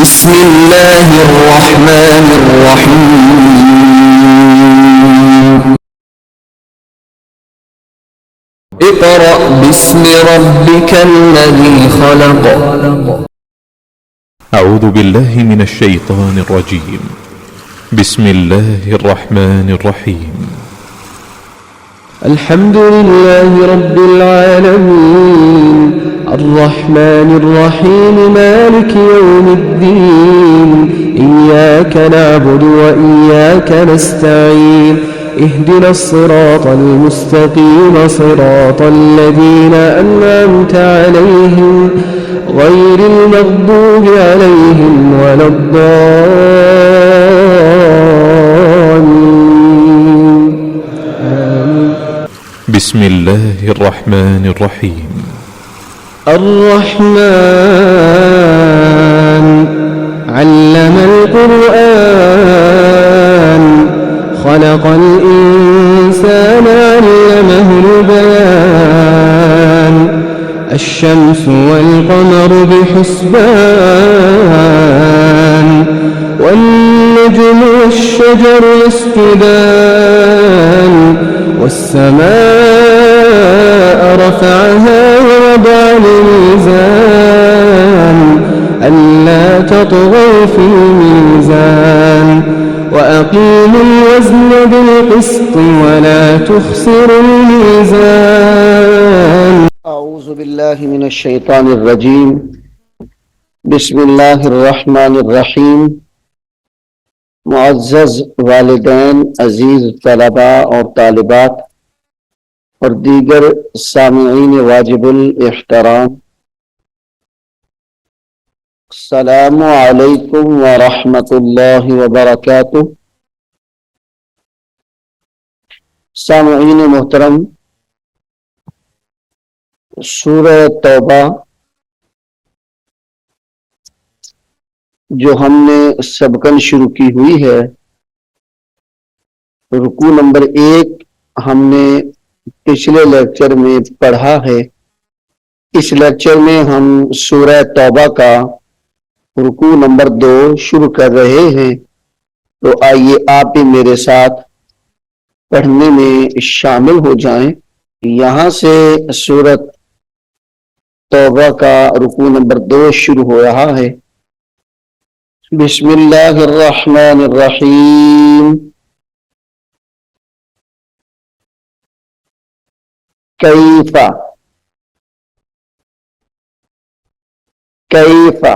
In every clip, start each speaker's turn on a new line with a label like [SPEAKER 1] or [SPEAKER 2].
[SPEAKER 1] بسم الله الرحمن الرحيم. اقرأ باسم ربك الذي خلق.
[SPEAKER 2] أعوذ بالله من الشيطان الرجيم. بسم الله الرحمن الرحيم.
[SPEAKER 3] الحمد لله رب العالمين الرحمن الرحيم مالك يوم الدين إياك نعبد وإياك نستعين اهدنا الصراط المستقيم صراط الذين أنعمت عليهم غير المغضوب عليهم ولا الضالين.
[SPEAKER 2] بسم الله الرحمن الرحيم.
[SPEAKER 3] الرحمن علم القرآن خلق الإنسان علمه البيان الشمس والقمر بحسبان والنجم والشجر يسجدان والسماء رفعها ووضع الميزان ألا تطغوا في الميزان وأقيموا الوزن بالقسط ولا تخسروا الميزان.
[SPEAKER 4] أعوذ بالله من الشيطان الرجيم. بسم الله الرحمن الرحیم. मुअज़्ज़ज़ वालिदैन, अजीज तलबा और तालिबात और दीगर सामिईन वाजिबुल इहतराम, अस्सलामु अलैकुम व रहमतुल्लाहि व बरकातुहू। सामिईन मोहतरम, सूरह तौबा जो हमने सबकन शुरू की हुई है, रुकू नंबर 1 हमने पिछले लेक्चर में पढ़ा है। इस लेक्चर में हम सूरह तौबा का रुकू नंबर 2 शुरू कर रहे हैं। तो आइए आप भी मेरे साथ पढ़ने में शामिल हो जाएं। यहाँ से सूरत तौबा का रुकू नंबर 2 शुरू हो रहा है। बिस्मिल्लाहिर्रहमानिर्रहीम। कैफा कैफा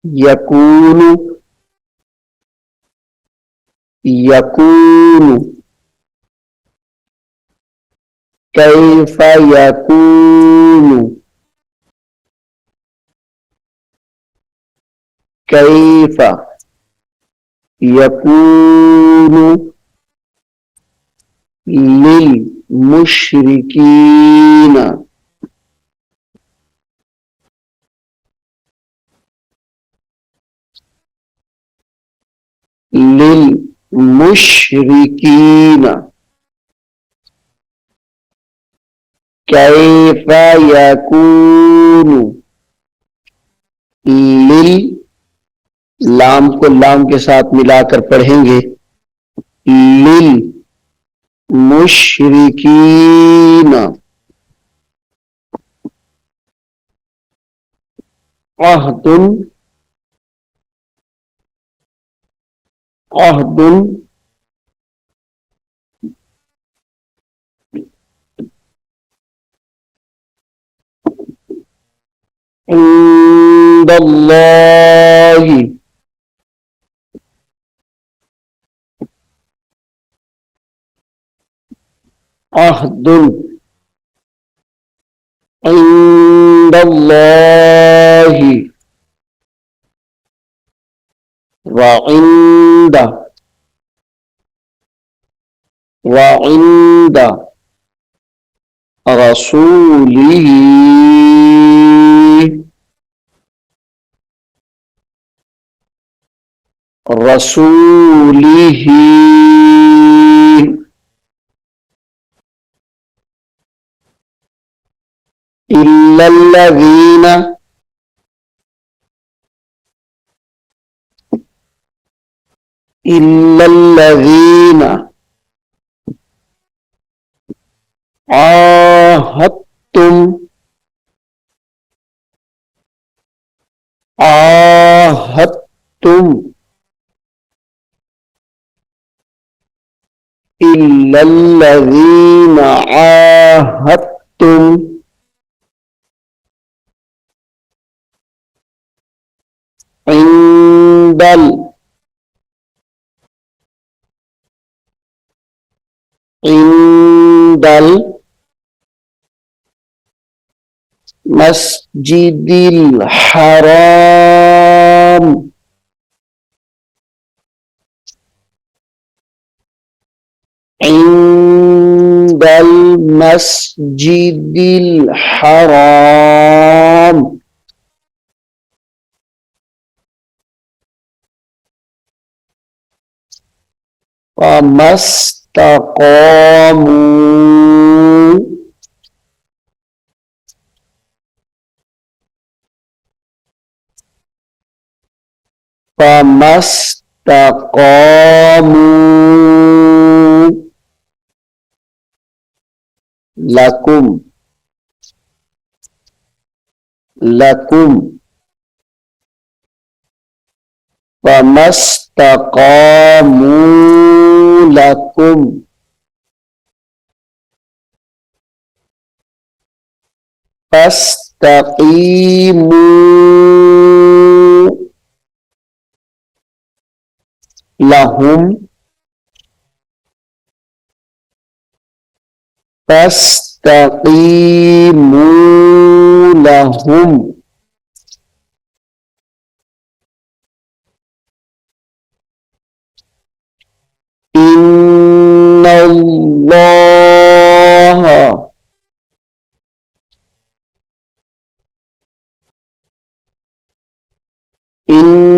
[SPEAKER 4] यकूनु यकूनु कैफा यकूनु कैफा यकूनु लिल मुशरिकीना लिल मुशरिकीना कैफा यकूनु। लिल लाम को लाम के साथ मिलाकर पढ़ेंगे। लिल मुशरिकीना अहदुन अहदुन इंदल्लाहि अहदुन इंदल्लाहि व इंद रसूलिही रसूलिही इल्लल्लज़ीना इल्लल्लज़ीना आहदतुम आहदतुम इल्लल्लज़ीना आहदतुम इंदल इंदल मस्जिदिल हराम इंदल मस्जिदिल हराम फमस्तकामू फमस्तकामू लकुम लकुम फमस्तकामू लकुम फस्तकीमू लहुम फस्तकीमू लहुम इन्नल्लाह इन्नल्लाह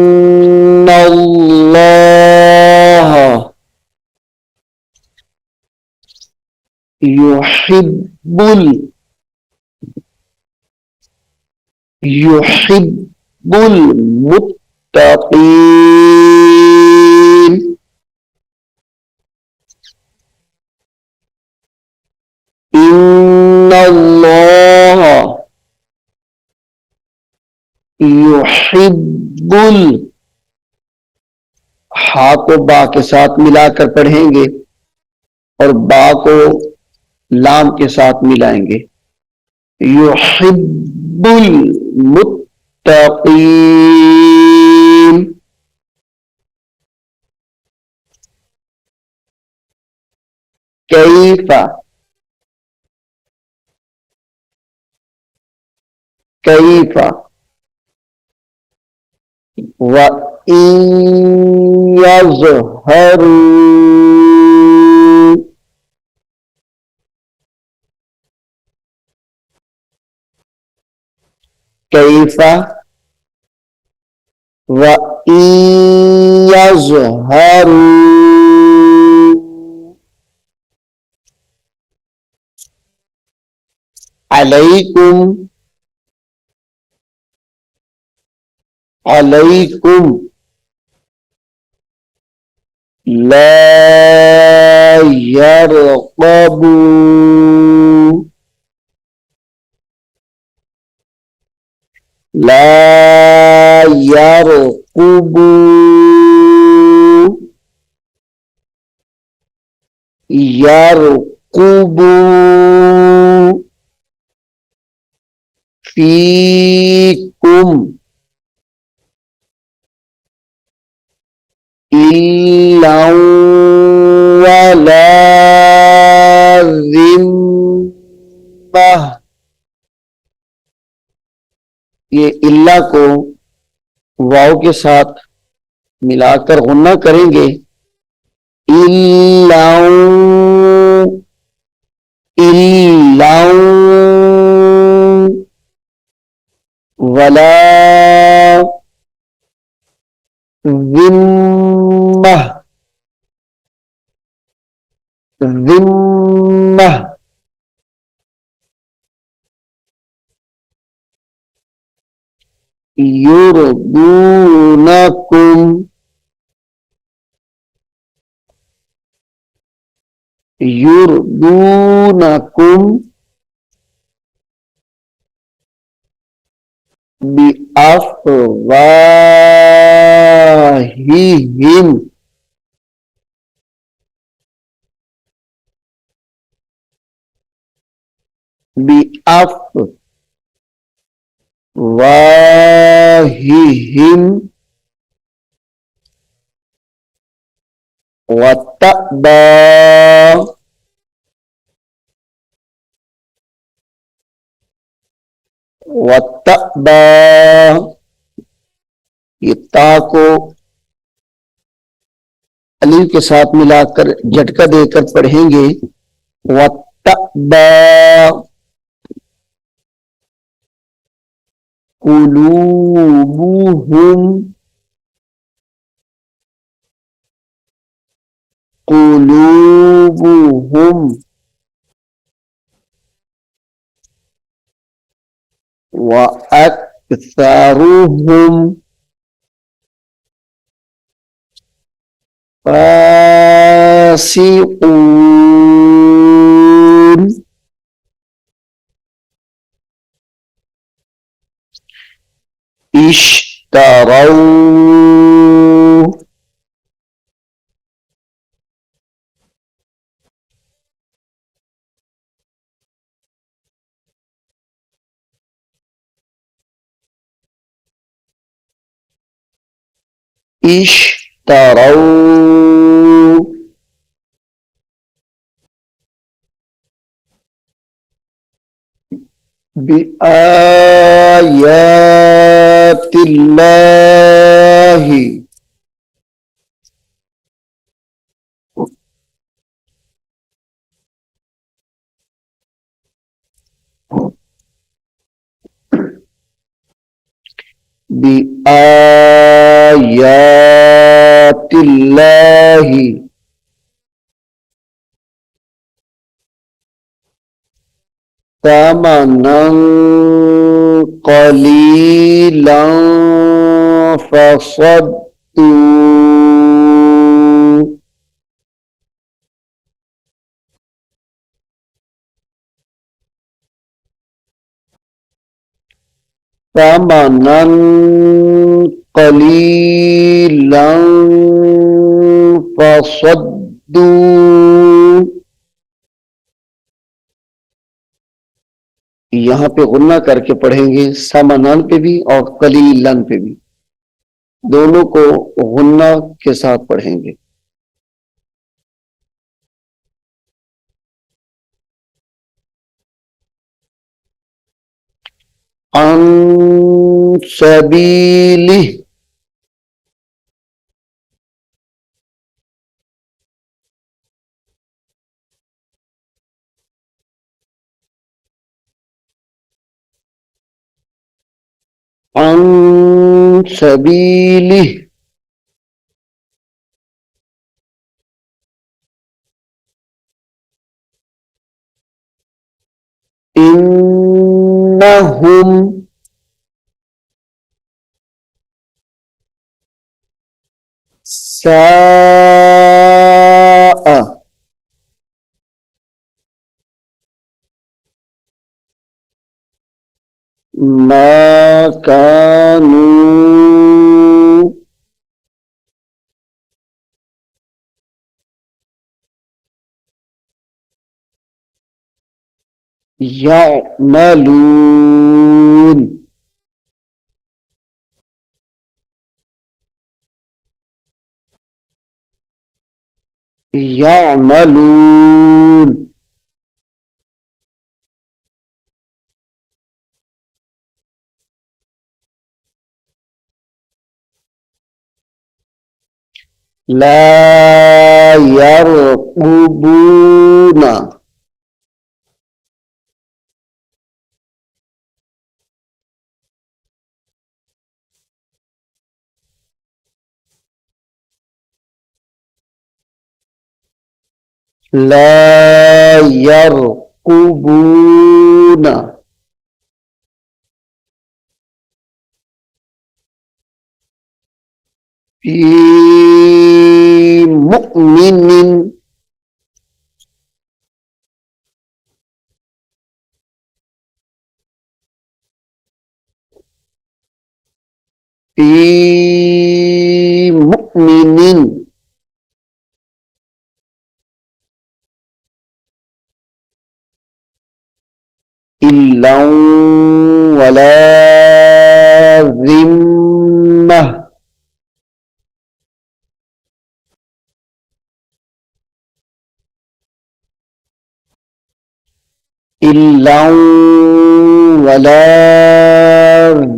[SPEAKER 4] युहिब्बुल युहिब्बुल मुत्तकीन इन्नल्लाह युहिब्बुल हा को बा के साथ मिलाकर पढ़ेंगे और बा को लाम के साथ मिलाएंगे। युहिब्बुल मुत्तकीन कैफा कैफा व इन यज़हरू कैफा व इन यज़हरू अलैकुम अलैकुम ला यरक़बू ला यरक़ुबू यरक़ुबू फीकुम इल्ला वला ज़िम्मा ये इल्ला को वाव के साथ मिलाकर गुन्ना करेंगे। इल्ला इल्ला वला ज़िम्मा ज़िम्मा युरदूनकुम युर्दूनकुम बिअफ़वाहिहिम बिअफ़वाहिहिम वतअबा वतअबा, ये ता को अलीफ के साथ मिलाकर झटका देकर पढ़ेंगे। वतअबा कुलूबुहुम कुलूबुहुम व अक्सरुहुम फासिकून। इश्तरौ इश्तरौ बिआयातिल्लाहि बिआयातिल्लाहि तमनन कलीलन फसद्दू। तमनन कलीलन फसद्दू। यहां पे गुन्ना करके पढ़ेंगे, समनन पे भी और कलीलन पे भी, दोनों को गुन्ना के साथ पढ़ेंगे। अन सबीलिह अन सबीलिह इन्नहुम साअ मा कानू यअमलून। यअमलून ला यरकुबूना ला यरकुबूना फी मुमिनिन फी मुमिनिन इल्ला वला ज़िम्मा इल्ला वला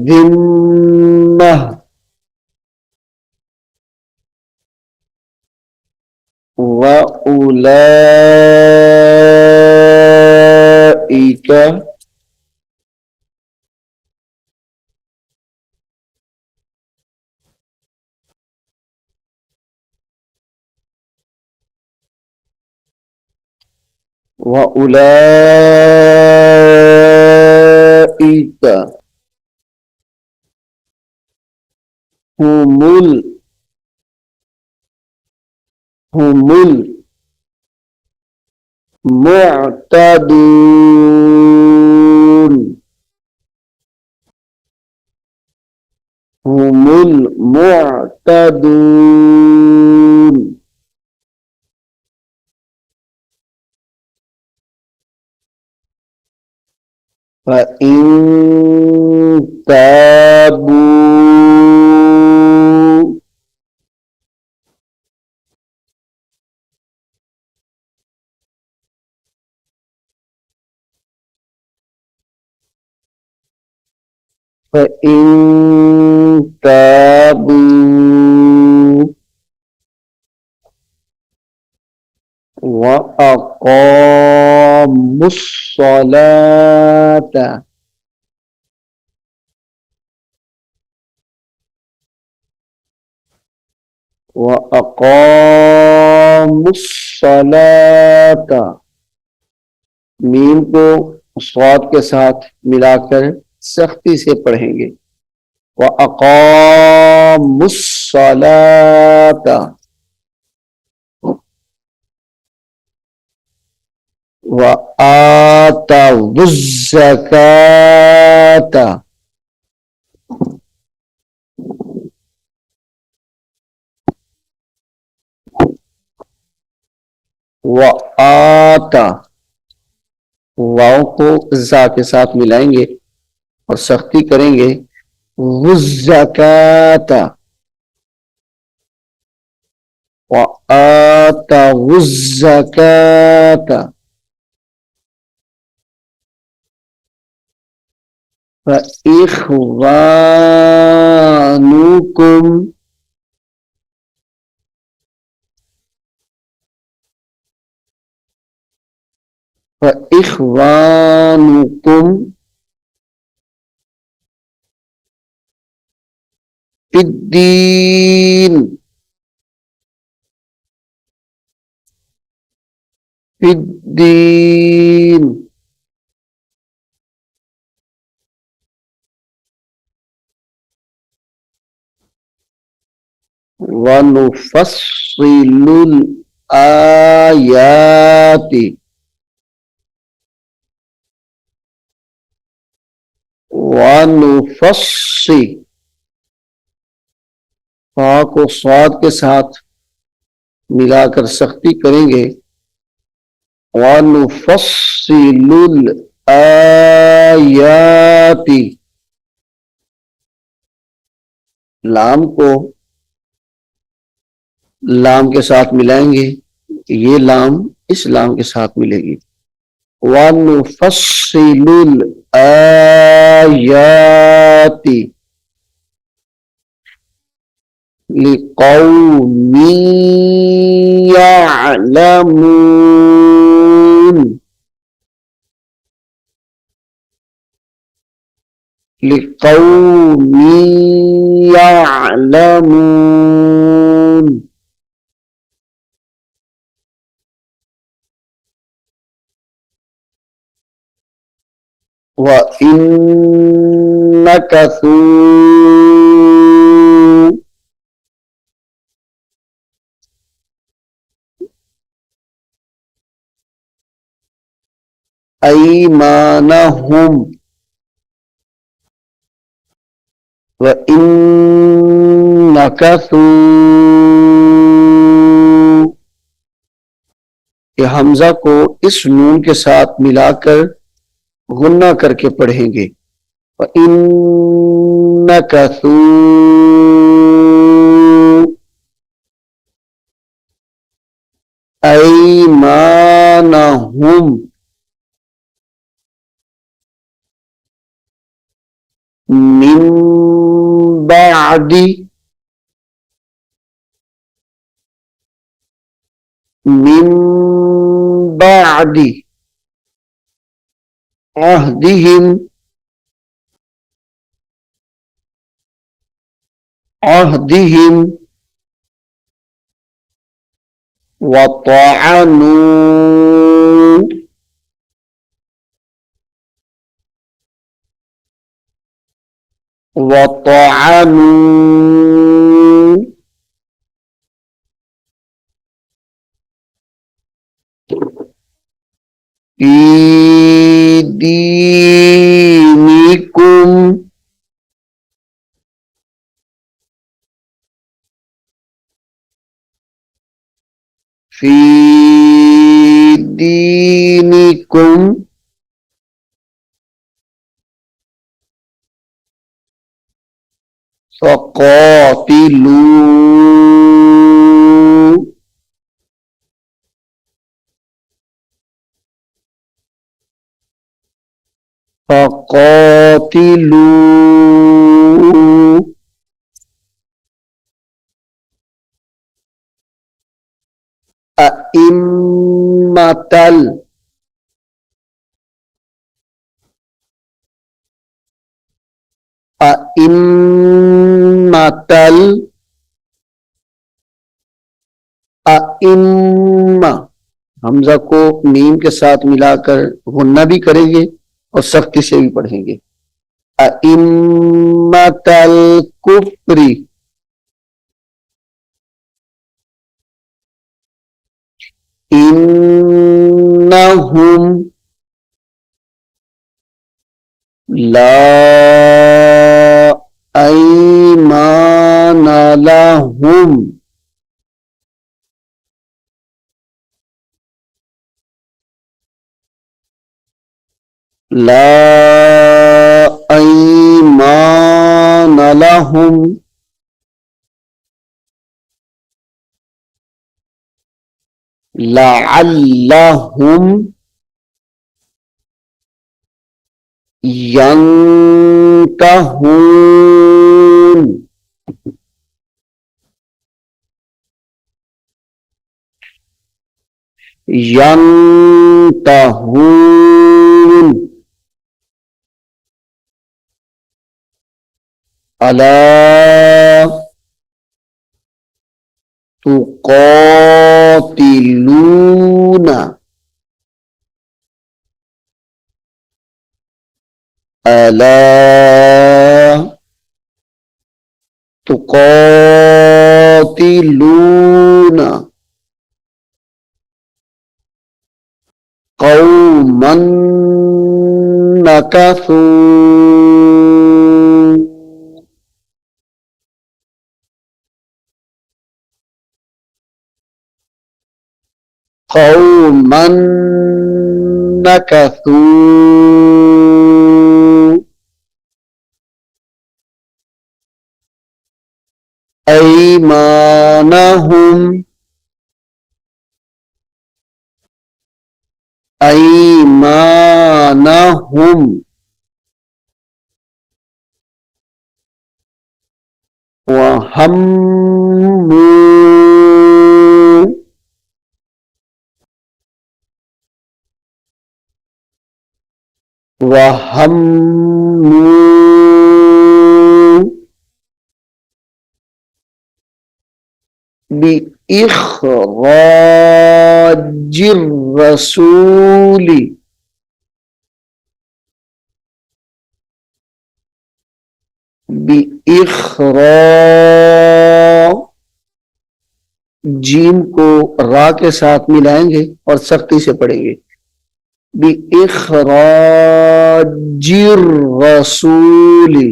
[SPEAKER 4] ज़िम्मा व उलाइका व उलाइका हुमुल हुमुल मुअतदून हुमुल मुअतदून फ़इन ताबू फ़इन ताबू व अक़ामुस्सलाता व अक़ामुस्सलाता मीम को स्वाद के साथ मिलाकर सख्ती से पढ़ेंगे। व अक़ामुस्सलाता व आतवुज़्ज़काता व आता वाव को जा के साथ मिलाएंगे और सख्ती करेंगे। वुज़्ज़काता व आता वुज़्ज़काता फ़इख़्वानुकुम फ़इख़्वानुकुम फ़िद्दीन फ़िद्दीन वनुफ़स्सिलुल आयाति वनुफ़स्सि फा को स्वाद के साथ मिलाकर सख्ती करेंगे। वनुफ़स्सिलुल आयाति लाम को लाम के साथ मिलाएंगे। ये लाम इस लाम के साथ मिलेगी। वनुफ़स्सिलुल आयाति लिक़ौमिन यअलमून लिक़ौमिन यअलमून व इन नकसू अईमानहुम व इन नकसू, ये हमजा को इस नून के साथ मिलाकर गुन्ना करके पढ़ेंगे। नकसू ऐमानहुम मिन बादी मिन बादी अहदिहिम अहदिहिम वतअनू वतअनू फी दीनिकुम फी दीनिकुम फ़क़ातिलू फ़क़ातिलू अइम्मतल अइम्मतल अइम्मा, हमजा को मीम के साथ मिलाकर गुन्ना भी करेंगे और सख्ती से भी पढ़ेंगे। अइम्मतल कुफ्री इन्नहुम ला ऐमान लहुम ला ऐमान लहुम लअल्लहुम यंतहून यंतहून अला तुक़ातिलूना अला तुक़ातिलूना क़ौमन नकसू क़ौमन नकसू ऐमानहुम ऐमानहुम वहम्मू वहम्मू बिइख़राजिर रसूली बिइख़राज, जीम को रा के साथ मिलाएंगे और सख्ती से पढ़ेंगे। बिइख़राजिर रसूली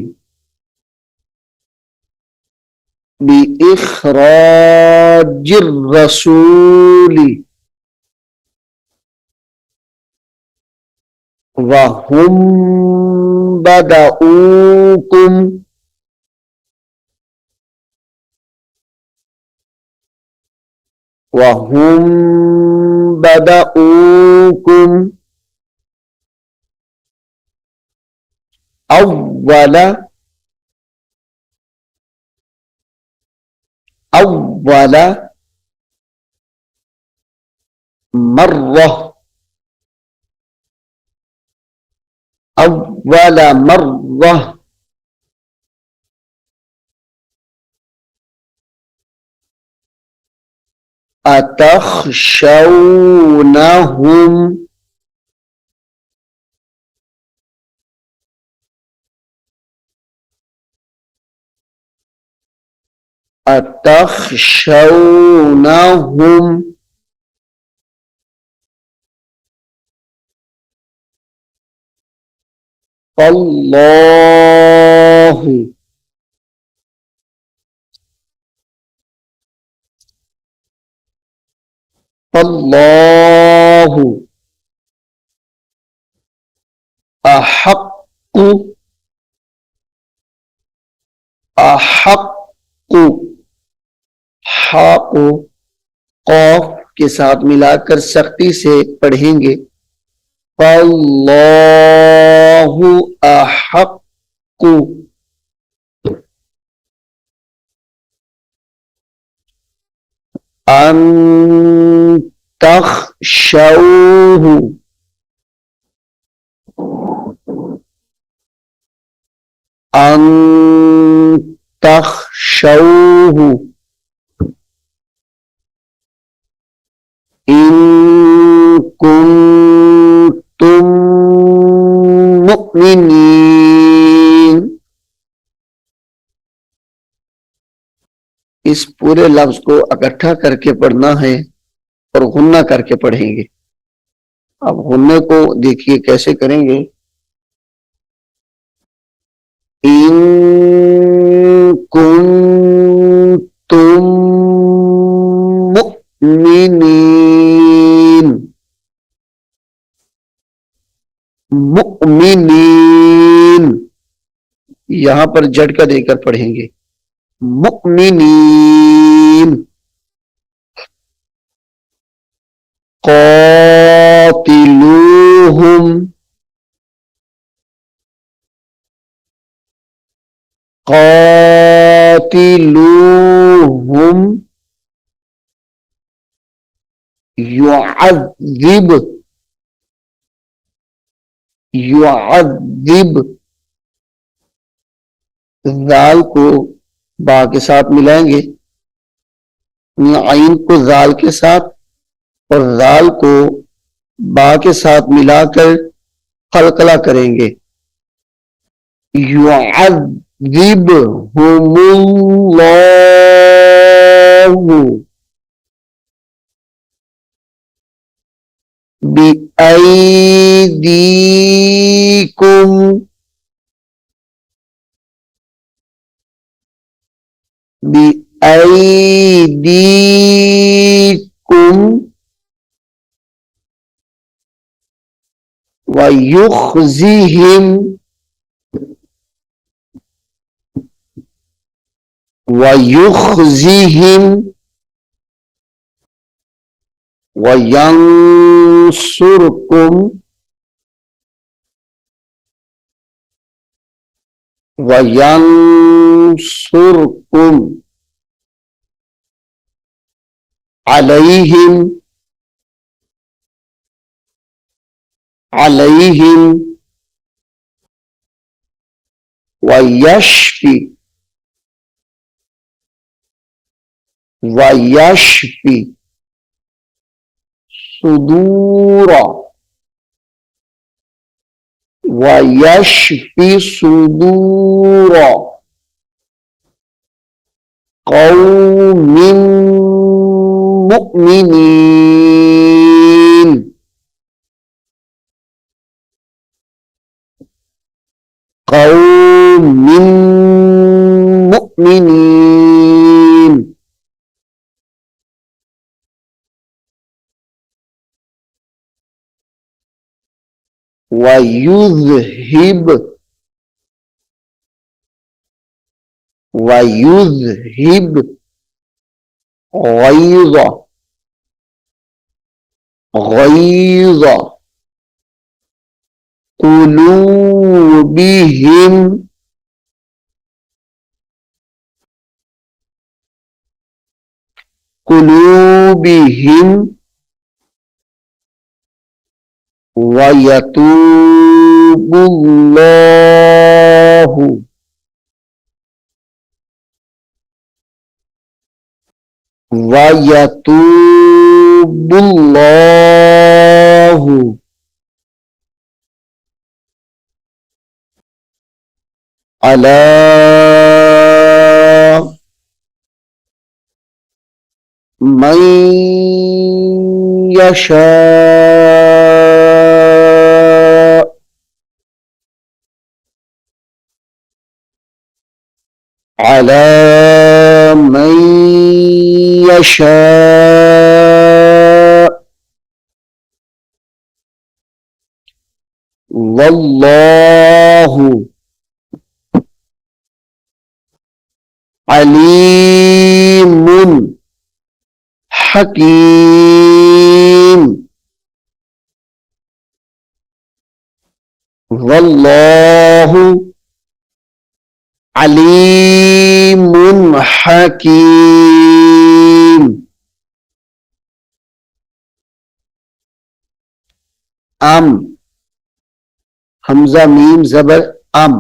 [SPEAKER 4] बिइखराजिर रसूली वहुम बदऊकुम वहुम बदऊकुम अव्वल अव्वल मर्रह अव्वल मर्रह अतखशौनहुम अतखशौनहुम अल्लाहु अल्लाहु अहक्कु अहक्कु हा को कौफ के साथ मिलाकर सख्ती से पढ़ेंगे। अल्लाहु अहक्कु अन तखशौहु अन तखशौहु इन कुंतुम मुमिनीन। इस पूरे लफ्ज को इकट्ठा करके पढ़ना है और गुन्ना करके पढ़ेंगे। अब गुन्ने को देखिए कैसे करेंगे। इन कुंतुम मुमिनीन मुमिनीन यहां पर झटका देकर पढ़ेंगे। मुमिनीन कातिलूहुम कातिलूहुम युअज़्ज़िब युअज़्ज़िब जाल को बा के साथ मिलाएंगे, आइन को जाल के साथ और जाल को बा के साथ मिलाकर खलकला करेंगे। युअज़्ज़िबहुमुल्लाहु बिअयदीकुम बिअयदीकुम वयुखज़िहिम वयुखज़िहिम वयंसुरकुम वयंसुरकुम अलैहिम अलैहिम वयश्फी वयश्फी सुदूरा वयश्फी सुदूरा कौमिन मुमिनीन कौमिन मुमिनीन वयुज़हिब वयुज़हिब गैज़ गैज़ कुलूबिहिम कुलूबिहिम वयतूबुल्लाहु वयतूबुल्लाहु अला मन यशा अला मन यशा वल्लाहु अलीमुन हकीम वल्लाहु अलीमुन हकीम। अम हमजा मीम जबर अम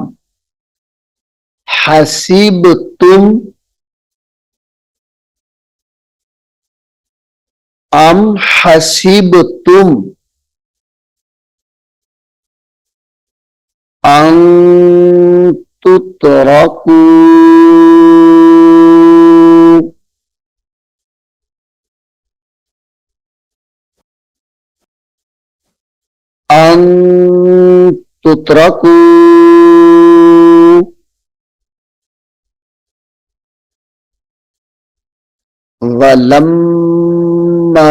[SPEAKER 4] हसीब तुम अम हसीब तुम अन तुतरकू अन तुतरकू वलम्मा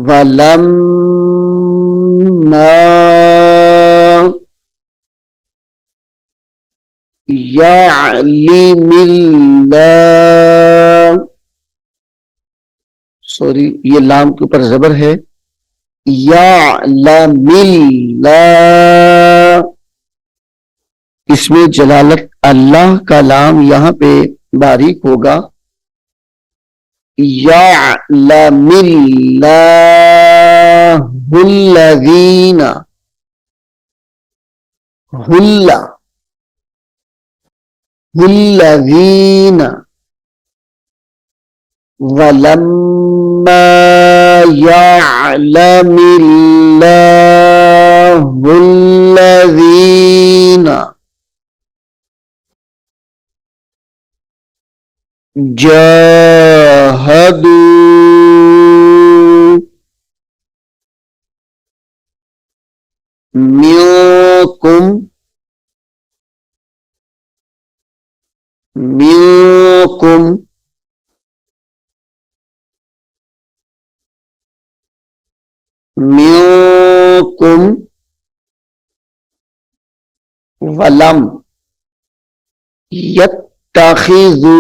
[SPEAKER 4] वलम्मा यअलिमिल्लाह सॉरी ये लाम के ऊपर जबर है यअलमिल्लाह इसमें जलालत अल्लाह का लाम यहां पे बारीक होगा यअलमिल्लाहुल्लज़ीना हुल्ला हुल्लज़ीना वलम्मा यअलमिल्लाहुल्लज़ीना जाहदू मिनकुम मिनकुम मिनकुम वलम यत्तखिज़ू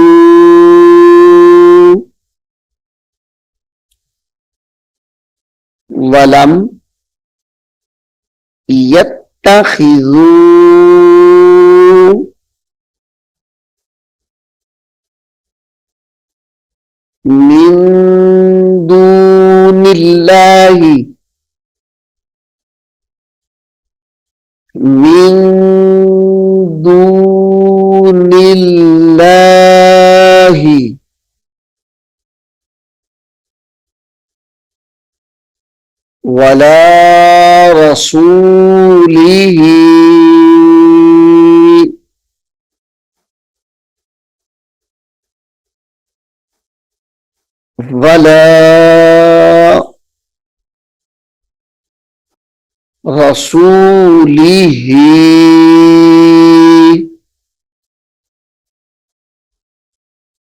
[SPEAKER 4] वलम यत्तखिज़ू मिन दूनिल्लाहि मिन दूनिल्लाहि वला रसूलिही वला रसूलिही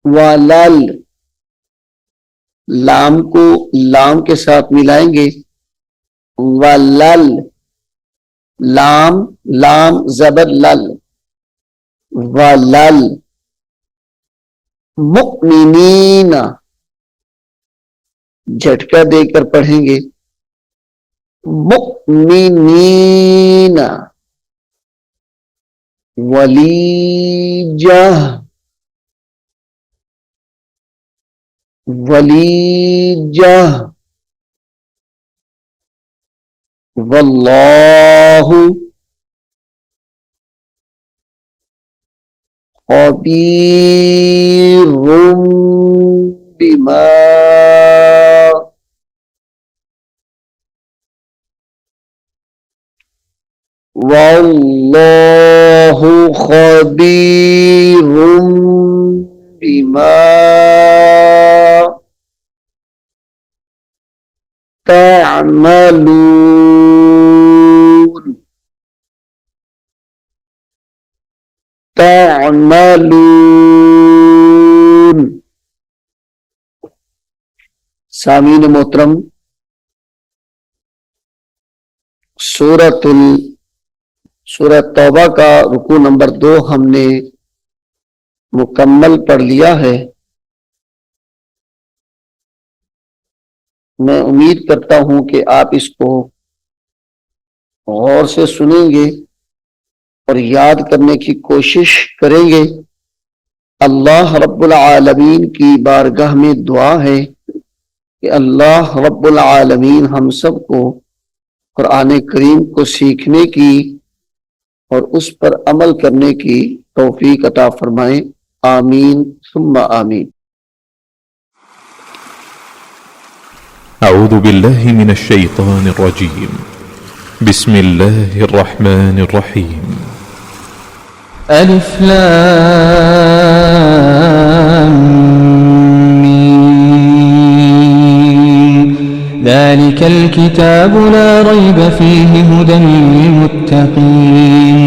[SPEAKER 4] वलल लाम को लाम के साथ मिलाएंगे, वलल, लाम लाम जबर लल, वलल, मुमिनीना, झटका देकर पढ़ेंगे, मुमिनीना, वलीजा, वलीजा, वल्लाहु खबीरुम बिमा वल्लाहु खबीरुम बिमा तअमलून, तअमलून। सामीन मोहतरम, सूरह तौबा का रुकू नंबर 2 हमने मुकम्मल पढ़ लिया है। मैं उम्मीद करता हूं कि आप इसको गौर से सुनेंगे और याद करने की कोशिश करेंगे। अल्लाह रब्बुल आलमीन की बारगाह में दुआ है कि अल्लाह रब्बुल आलमीन हम सबको कुरान करीम को सीखने की और उस पर अमल करने की तौफीक अता फरमाए। आमीन सुम्मा आमीन।
[SPEAKER 2] أعوذ بالله من الشيطان الرجيم بسم الله الرحمن الرحيم
[SPEAKER 3] ألف لام ميم ذلك الكتاب لا ريب فيه هدى للمتقين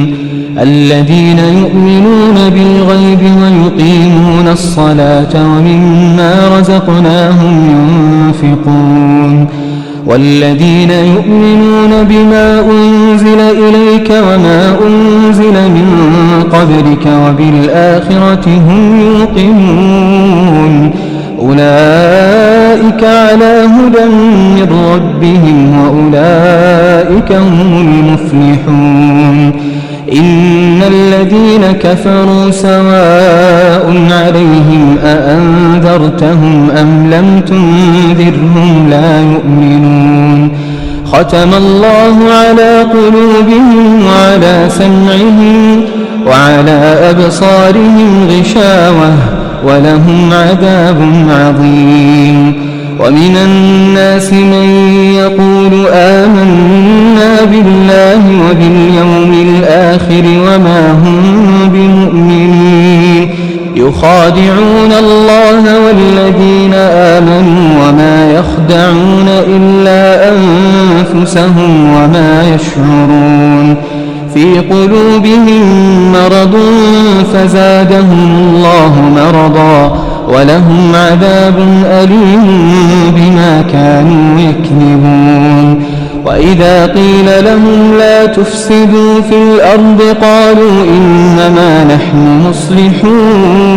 [SPEAKER 3] الذين يؤمنون بالغيب ويقيمون الصلاة ومما رزقناهم ينفقون والذين يؤمنون بما أنزل إليك وما أنزل من قبلك وبالآخرة هم يوقنون أولئك على هدى من ربهم وأولئك هم المفلحون إن الذين كفروا سواء عليهم أأنذرتهم أم لم تنذرهم لا يؤمنون ختم الله على قلوبهم وعلى سمعهم وعلى أبصارهم غشاوة ولهم عذاب عظيم ومن الناس من يقول آمنا بالله وباليوم الآخر وما هم بمؤمنين يخادعون الله والذين آمنوا وما يخدعون إلا أنفسهم وما يشعرون في قلوبهم مرض فزادهم الله مرضا ولهم عذاب أليم بما كانوا يكذبون وإذا قيل لهم لا تفسدوا في الأرض قالوا إنما نحن مصلحون